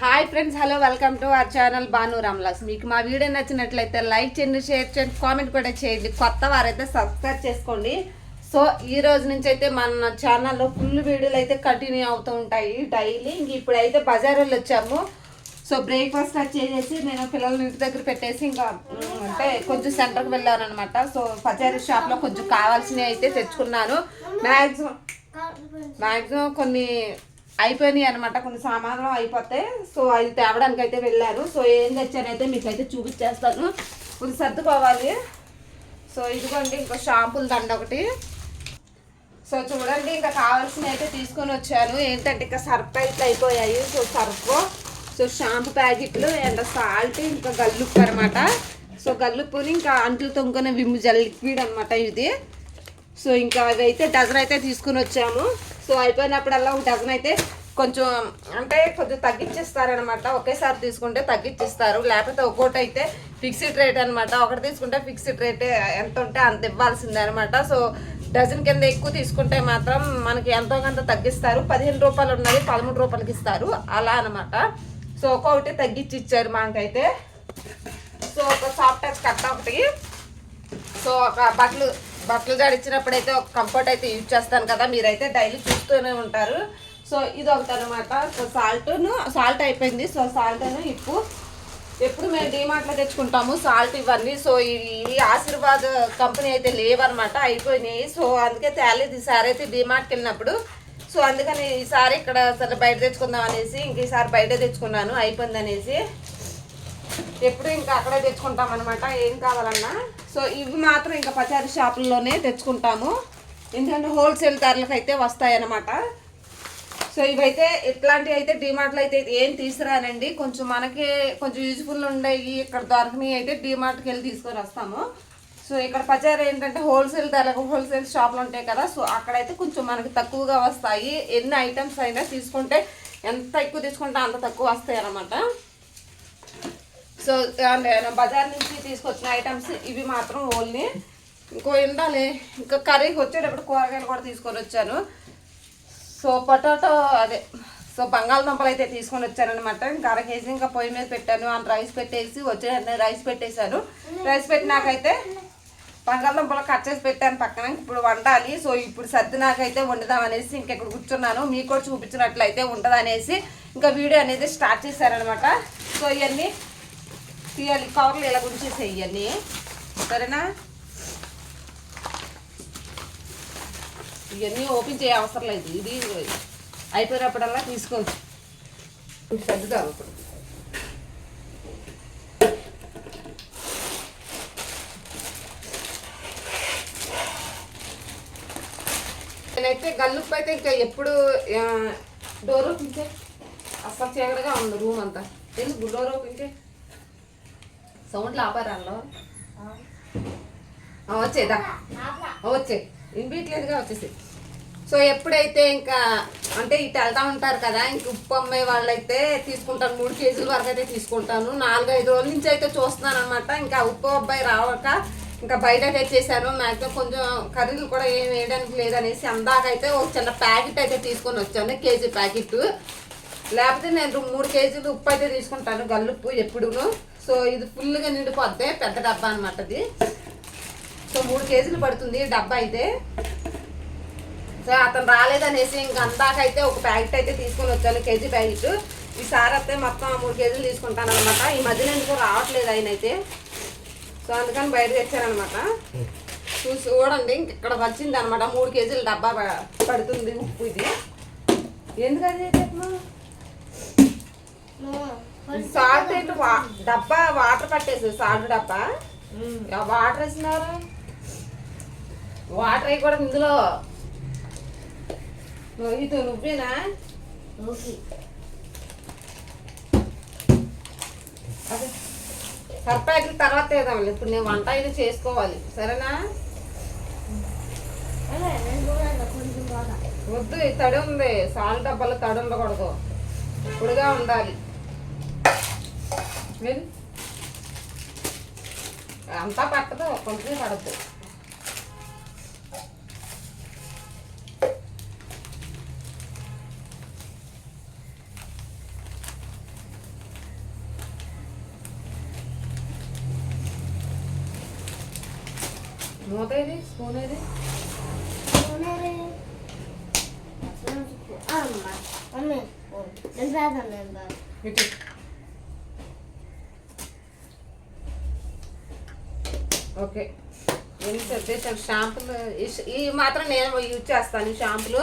Hi friends, hello, welcome to our channel Banu రామ్లాస్. మీకు మా వీడియో నచ్చినట్లయితే లైక్ చేయండి, షేర్ చేయండి, కామెంట్ కూడా చేయండి. కొత్త వారైతే సబ్స్క్రైబ్ చేసుకోండి. సో ఈ రోజు నుంచి అయితే మన ఛానల్లో ఫుల్ వీడియోలు అయితే కంటిన్యూ అవుతూ ఉంటాయి డైలీ. ఇంక ఇప్పుడైతే బజార్లో వచ్చాము. సో బ్రేక్ఫాస్ట్ చేసేసి నేను పిల్లల ఇంటి దగ్గర పెట్టేసి ఇంకా అంటే కొంచెం సెంటర్కి వెళ్ళాను అనమాట. సో పచారీ షాప్లో కొంచెం కావాల్సినవి అయితే తెచ్చుకున్నాను. మ్యాక్సిమం కొన్ని అయిపోయినాయి అనమాట, కొన్ని సామాన్లు అయిపోతాయి. సో అది తేవడానికి అయితే వెళ్ళాను. సో ఏం తెచ్చానైతే మీకైతే చూపించేస్తాను. కొంచెం సర్దుకోవాలి. సో ఇదిగోండి, ఇంకా షాంపూల దండ ఒకటి. సో చూడండి, ఇంకా కావాల్సినవి అయితే తీసుకొని వచ్చాను. ఏంటంటే ఇంకా సర్ఫ్ అయితే అయిపోయాయి. సో సర్ఫ్, సో షాంపూ ప్యాకెట్లు అండ్ సాల్ట్, ఇంకా గల్లుప్పు అనమాట. సో గల్లుప్పుని ఇంకా అంట్లు తొంగుకునే విమ్ జెల్ లిక్విడ్ అనమాట ఇది. సో ఇంకా అవి అయితే డజన్ అయితే తీసుకుని వచ్చాము. సో అయిపోయినప్పుడల్లా ఒక డజన్ అయితే కొంచెం అంటే కొంచెం తగ్గించిస్తారనమాట. ఒకేసారి తీసుకుంటే తగ్గించిస్తారు, లేకపోతే ఒక్కోటి అయితే ఫిక్స్డ్ రేట్ అనమాట. ఒకటి తీసుకుంటే ఫిక్స్డ్ రేట్ ఎంత ఉంటే అంత ఇవ్వాల్సిందే అనమాట. సో డజన్ కింద ఎక్కువ తీసుకుంటే మాత్రం మనకి ఎంతో కొంత తగ్గిస్తారు. 15 రూపాయలు ఉన్నది 13 రూపాయలకి ఇస్తారు, అలా అనమాట. సో ఒక్కొక్కటి తగ్గించి ఇచ్చారు మాకైతే. సో ఒక సాఫ్ట్ టచ్ కట్ట ఒకటి. సో ఒక బట్టలు జాడిచ్చినప్పుడు అయితే ఒక కంఫర్ట్ అయితే యూజ్ చేస్తాను కదా, మీరైతే డైలీ చూస్తూనే ఉంటారు. సో ఇది ఒకటి అనమాట. సో సాల్ట్ అయిపోయింది. సో సాల్ట్ను ఎప్పుడు మేము డీమార్ట్లో తెచ్చుకుంటాము సాల్ట్ ఇవన్నీ. సో ఇవి ఆశీర్వాద్ కంపెనీ అయితే లేవన్నమాట, అయిపోయినాయి. సో అందుకే తేలేదు ఈసారి అయితే డీమార్ట్కి వెళ్ళినప్పుడు. సో అందుకని ఈసారి ఇక్కడ సరే బయట తెచ్చుకుందాం అనేసి ఇంక ఈసారి బయట తెచ్చుకున్నాను, అయిపోయింది అనేసి. ఎప్పుడు ఇంకా అక్కడే తెచ్చుకుంటాం అనమాట ఏం కావాలన్నా. సో ఇవి మాత్రం ఇంకా పచారీ షాపుల్లోనే తెచ్చుకుంటాము, ఎందుకంటే హోల్సేల్ ధరలకు అయితే వస్తాయన్నమాట. సో ఇవైతే ఇట్లాంటివి అయితే డీమార్ట్లో అయితే ఏం తీసుకురానండి. కొంచెం మనకి కొంచెం యూజ్ఫుల్ ఉండేవి ఇక్కడ దొరకనివి అయితే డీమార్ట్కి వెళ్ళి తీసుకొని వస్తాము. సో ఇక్కడ పచారీ ఏంటంటే హోల్సేల్ ధరలకు హోల్సేల్ షాపులు ఉంటాయి కదా, సో అక్కడైతే కొంచెం మనకి తక్కువగా వస్తాయి. ఎన్ని ఐటమ్స్ అయినా తీసుకుంటే ఎంత ఎక్కువ తీసుకుంటే అంత తక్కువ వస్తాయి అన్నమాట. సో బజార్ నుంచి తీసుకొచ్చిన ఐటమ్స్ ఇవి మాత్రం ఓన్లీ. ఇంకో ఉండాలి, ఇంకా కర్రీకి వచ్చేటప్పుడు కూరగాయలు కూడా తీసుకొని వచ్చాను. సో పొటాటో సో బంగాళదుంపలు అయితే తీసుకొని వచ్చానమాట. ఇంకా 1/2 కేజీ ఇంకా పొయ్యి మీద పెట్టాను. అండ్ రైస్ పెట్టేసి రైస్ పెట్టేశాను. రైస్ పెట్టినాకైతే బంగాళదుంపలు కట్ చేసి పెట్టాను పక్కన. ఇప్పుడు వండాలి. సో ఇప్పుడు సర్దినాకైతే వండుదాం అనేసి ఇంకెక్కడ కూర్చున్నాను, మీకు కూడా చూపించినట్లయితే ఉంటుంది అనేసి ఇంకా వీడియో అనేది స్టార్ట్ చేశారనమాట. సో ఇవన్నీ తీయాలి, కవర్లు ఇలా గుంచేసేయి ఇవన్నీ, సరేనా? ఇవన్నీ ఓపెన్ చేయ అవసరం లేదు, ఇది అయిపోయినప్పుడల్లా తీసుకోవచ్చు. సర్దుదాం ఇప్పుడు. నేనైతే గల్లుప్పు అయితే ఇంకా ఎప్పుడు డోర్ ఓపెన్చే, అస్సలు చీకటిగా ఉంది రూమ్ అంతా. ఎందుకు డోర్ ఓపెన్చే సౌండ్లు ఆపారాల్లో వచ్చేదా వచ్చే వినిపించలేదుగా వచ్చేసి. సో ఎప్పుడైతే ఇంకా అంటే ఇటు వెళ్తా ఉంటారు కదా, ఇంక ఉప్పు అమ్మే వాళ్ళైతే తీసుకుంటాను. 3 కేజీల వరకు అయితే తీసుకుంటాను. 4-5 రోజుల నుంచి అయితే చూస్తున్నాను అనమాట. ఇంకా ఉప్పు అబ్బాయి రావక ఇంకా బయట తెచ్చేసాను. మ్యాక్సిమం కొంచెం కర్రీలు కూడా ఏం వేయడానికి లేదనేసి అందాకైతే ఒక చిన్న ప్యాకెట్ అయితే తీసుకొని వచ్చాను, కేజీ ప్యాకెట్. లేకపోతే నేను 3 కేజీలు ఉప్పు అయితే తీసుకుంటాను, గల్లుప్పు ఎప్పుడును. సో ఇది ఫుల్గా నిండిపోద్ది, పెద్ద డబ్బా అనమాట ఇది. సో 3 కేజీలు పడుతుంది డబ్బా అయితే. సో అతను రాలేదనేసి ఇంక అందాకైతే ఒక ప్యాకెట్ అయితే తీసుకొని వచ్చాను, కేజీ ప్యాకెట్. ఈసారి అయితే మొత్తం 3 కేజీలు తీసుకుంటాను అనమాట. ఈ మధ్యన ఎందుకు రావట్లేదు ఆయన అయితే, సో అందుకని బయట తెచ్చానమాట. చూసి చూడండి, ఇంక ఇక్కడ వచ్చింది అనమాట 3 కేజీల డబ్బా పడుతుంది ఉప్పు. ఇది ఎందుకది సాల్ట్ అయితే డబ్బా వాటర్ పట్టేసి సాల్ట్ డబ్బా వాటర్ వేసినారు. వాటర్ అవి కూడా ఇందులో ఇది నువ్వేనా? అదే సర్పాకి తర్వాత వేద్దాం. ఇప్పుడు నేను వంట ఇది చేసుకోవాలి, సరేనా? వద్దు, తడి ఉంది, సాల్ట్ డబ్బాలో తడి ఉండకూడదు, పొడిగా ఉండాలి. అంతా పట్టదు, కొంచెం పడద్దు. మూత ఏది స్పూన్ ఏది ఓకే ఎన్ని సర్దేశాను షాంపులు ఇవి మాత్రం నేను యూజ్ చేస్తాను ఈ షాంపులు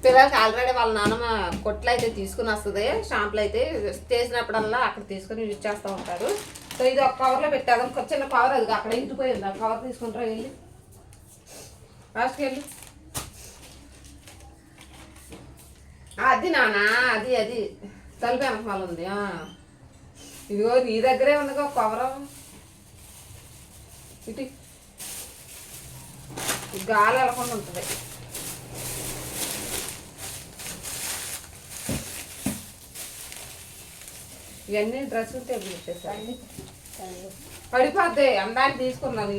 పిల్లలకి ఆల్రెడీ వాళ్ళ నాన్నమ్మ కొట్లు అయితే తీసుకుని వస్తుంది షాంపులు అయితే చేసినప్పుడల్లా అక్కడ తీసుకుని యూజ్ చేస్తూ ఉంటారు సో ఇది ఒక కవర్లో పెట్టాను చిన్న కవర్ అది అక్కడ ఇంటిపోయింది ఆ కవర్ తీసుకుంటారా వెళ్ళి లాస్ట్కి వెళ్ళి అది నానా అది తలుపు వెనకమాల ఉంది ఇదిగో నీ దగ్గరే ఉందిగా కవర్ ఇటు గాలి వెళ్ళకుండా ఉంటుంది ఇవన్నీ డ్రెస్సులు టేబుల్ పెట్టేసాను పడిపోద్ది అందాన్ని తీసుకున్నాను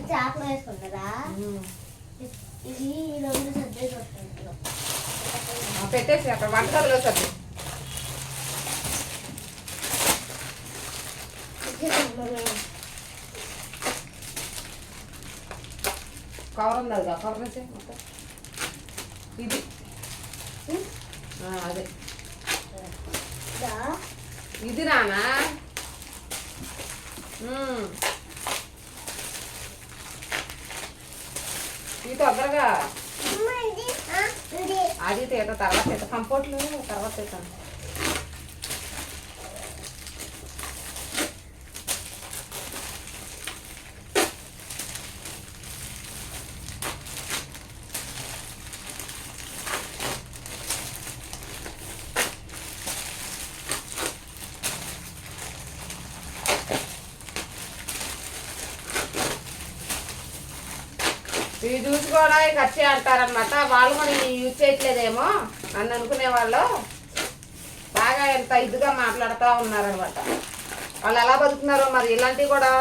చాకులు వేసుకుంటారా ఇది రెండు సబ్జెక్ట్ పెట్టేసి అక్కడ వంటగదిలో సర్ది కవర్ ఉంది అది కవర్ వేసే మొత్తం ఇది అదే ఇది నానా ఇది తొందరగా అది తీత తర్వాత తీత కంపోర్ట్లు తర్వాత తీతాను ఇవి చూసి కూడా ఖర్చు అంటారనమాట వాళ్ళు కూడా యూజ్ చేయట్లేదేమో అని అనుకునే వాళ్ళు బాగా ఎంత ఇదిగా మాట్లాడుతూ ఉన్నారనమాట వాళ్ళు ఎలా బతుకుతున్నారో మరి ఇలాంటివి కూడా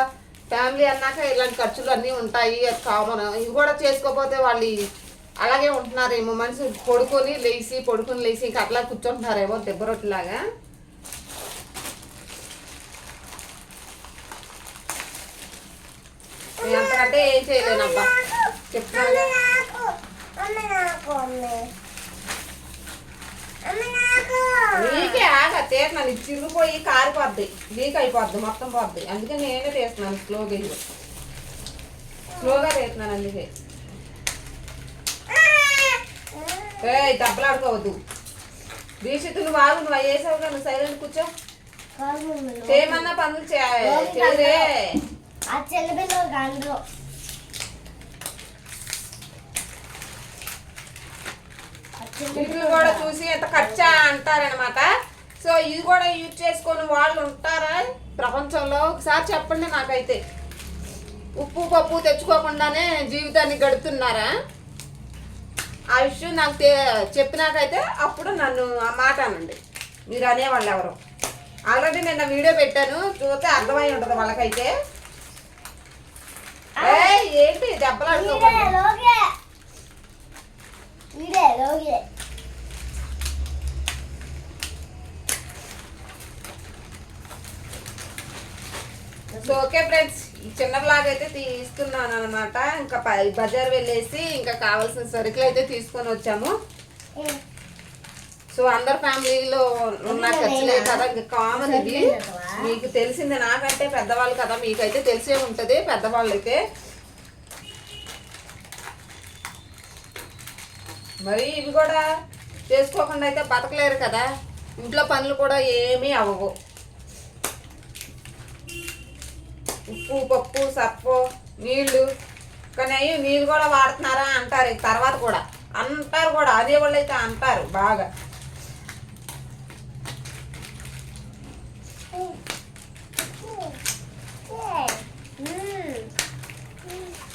ఫ్యామిలీ అన్నాక ఇలాంటి ఖర్చులు అన్నీ ఉంటాయి అది కామన్ ఇవి కూడా చేసుకోకపోతే వాళ్ళు అలాగే ఉంటున్నారేమో మనిషి పడుకొని లేచి ఇంకా అట్లా కూర్చుంటున్నారేమో దెబ్బరొట్టులాగా అంతకంటే ఏం చేయలేనబ్బా చెప్తాను నీకే ఆగా తీస్తున్నాను ఇది చిరిగిపోయి కారిపోద్ది లీక్ అయిపోద్ది మొత్తం పోద్ది అందుకే నేనే తీస్తున్నాను స్లోగా తీస్తున్నాను అందుకే దెబ్బలాడుకోవద్దు దీక్షిత్ నువ్వు ఆగు నువ్వు వేసావు కదా నువ్వు సైలెంట్ కూర్చో చేయమన్నా పనులు చేయరే వీటిని కూడా చూసి ఎంత ఖర్చా అంటారనమాట సో ఇది కూడా యూజ్ చేసుకొని వాళ్ళు ఉంటారా ప్రపంచంలో ఒకసారి చెప్పండి నాకైతే ఉప్పు పప్పు తెచ్చుకోకుండానే జీవితాన్ని గడుపుతున్నారా ఆ విషయం నాకు చెప్పినాకైతే అప్పుడు నన్ను ఆ మాట అనండి మీరు అనేవాళ్ళు ఎవరు ఆల్రెడీ నిన్న వీడియో పెట్టాను చూస్తే అర్థమై ఉంటుంది వాళ్ళకైతే ఏంటి దెబ్బలాడుకోవాలి సో ఓకే ఫ్రెండ్స్ ఈ చిన్న బ్లాగ్ అయితే తీస్తున్నాను అనమాట ఇంకా బజార్ వెళ్ళేసి ఇంకా కావాల్సిన సరుకులు అయితే తీసుకొని వచ్చాము సో అందరు ఫ్యామిలీలో ఉన్న ఖర్చులే కదా ఇంకా కామన్ ఇది మీకు తెలిసింది నాకంటే పెద్దవాళ్ళు కదా మీకైతే తెలిసే ఉంటుంది పెద్దవాళ్ళు అయితే మరి ఇవి కూడా చేసుకోకుండా అయితే బతకలేరు కదా ఇంట్లో పనులు కూడా ఏమీ అవ్వవు ఉప్పు పప్పు సప్పు నీళ్ళు కానీ నీళ్ళు కూడా వాడుతున్నారా అంటారు తర్వాత కూడా అంటారు కూడా అదే వాళ్ళు అయితే అంటారు బాగా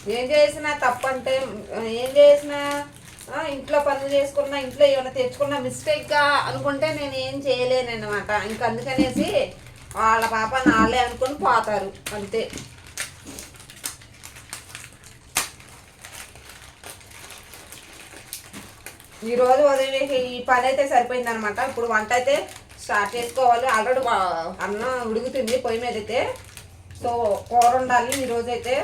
ఏం చేసినా తప్పంటే ఏం చేసినా ఇంట్లో పనులు చేసుకున్నా ఇంట్లో ఏమైనా తెచ్చుకున్నా మిస్టేక్గా అనుకుంటే నేను ఏం చేయలేనన్నమాట ఇంక అందుకనేసి వాళ్ళ పాప నాళ్ళే అనుకుని పోతారు అంతే ఈరోజు ఉదయం ఈ పని అయితే సరిపోయింది అనమాట ఇప్పుడు వంట అయితే స్టార్ట్ చేసుకోవాలి ఆల్రెడీ అన్నం ఉడుకుతుంది పొయ్యి మీద అయితే సో కూర ఉండాలి ఈరోజు అయితే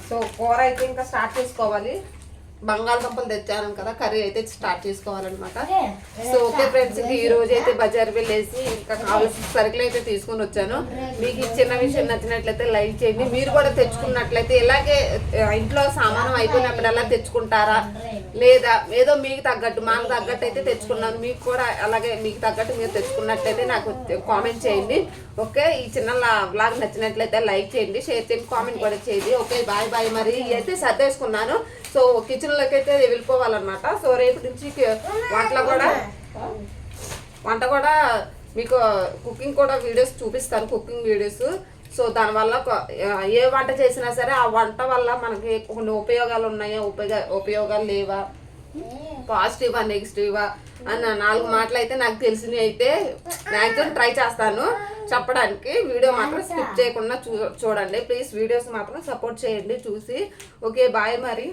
సో కూర అయితే ఇంకా స్టార్ట్ చేసుకోవాలి. బంగాళదుంపలు తెచ్చాను కదా, కర్రీ అయితే స్టార్ట్ చేసుకోవాలన్నమాట. సో ఓకే ఫ్రెండ్స్, ఈ రోజు అయితే బజార్ వెళ్ళేసి ఇంకా కావాల్సిన సరుకులు అయితే తీసుకొని వచ్చాను. మీకు ఈ చిన్న విషయం నచ్చినట్లయితే లైక్ చేయండి. మీరు కూడా తెచ్చుకున్నట్లయితే ఇలాగే ఇంట్లో సామానం అయిపోయినప్పుడు ఎలా తెచ్చుకుంటారా, లేదా ఏదో మీకు తగ్గట్టు మాకు తగ్గట్టు అయితే తెచ్చుకున్నాను, మీకు కూడా అలాగే మీకు తగ్గట్టు మీరు తెచ్చుకున్నట్లయితే నాకు కామెంట్ చేయండి. ఓకే, ఈ చిన్న బ్లాగ్ నచ్చినట్లయితే లైక్ చేయండి, షేర్ చేయండి, కామెంట్ కూడా చేయండి. Okay, bye bye. మరి అయితే సర్దేసుకున్నాను. సో కిచెన్లోకి అయితే వెళ్ళిపోవాలన్నమాట. సో రేపు నుంచి వంట కూడా మీకు కుకింగ్ కూడా వీడియోస్ చూపిస్తాను, కుకింగ్ వీడియోస్. సో దానివల్ల ఏ వంట చేసినా సరే ఆ వంట వల్ల మనకి కొన్ని ఉపయోగాలు ఉన్నాయా, ఉపయోగాలు లేవా, పాజిటివా నెగిటివా అన్న 4 మాటలు అయితే నాకు తెలిసినవి అయితే మ్యాక్సిమం ట్రై చేస్తాను చెప్పడానికి. వీడియో మాత్రం స్కిప్ చేయకుండా చూడండి ప్లీజ్. వీడియోస్ మాత్రం సపోర్ట్ చేయండి చూసి. ఓకే బాయ్ మరి.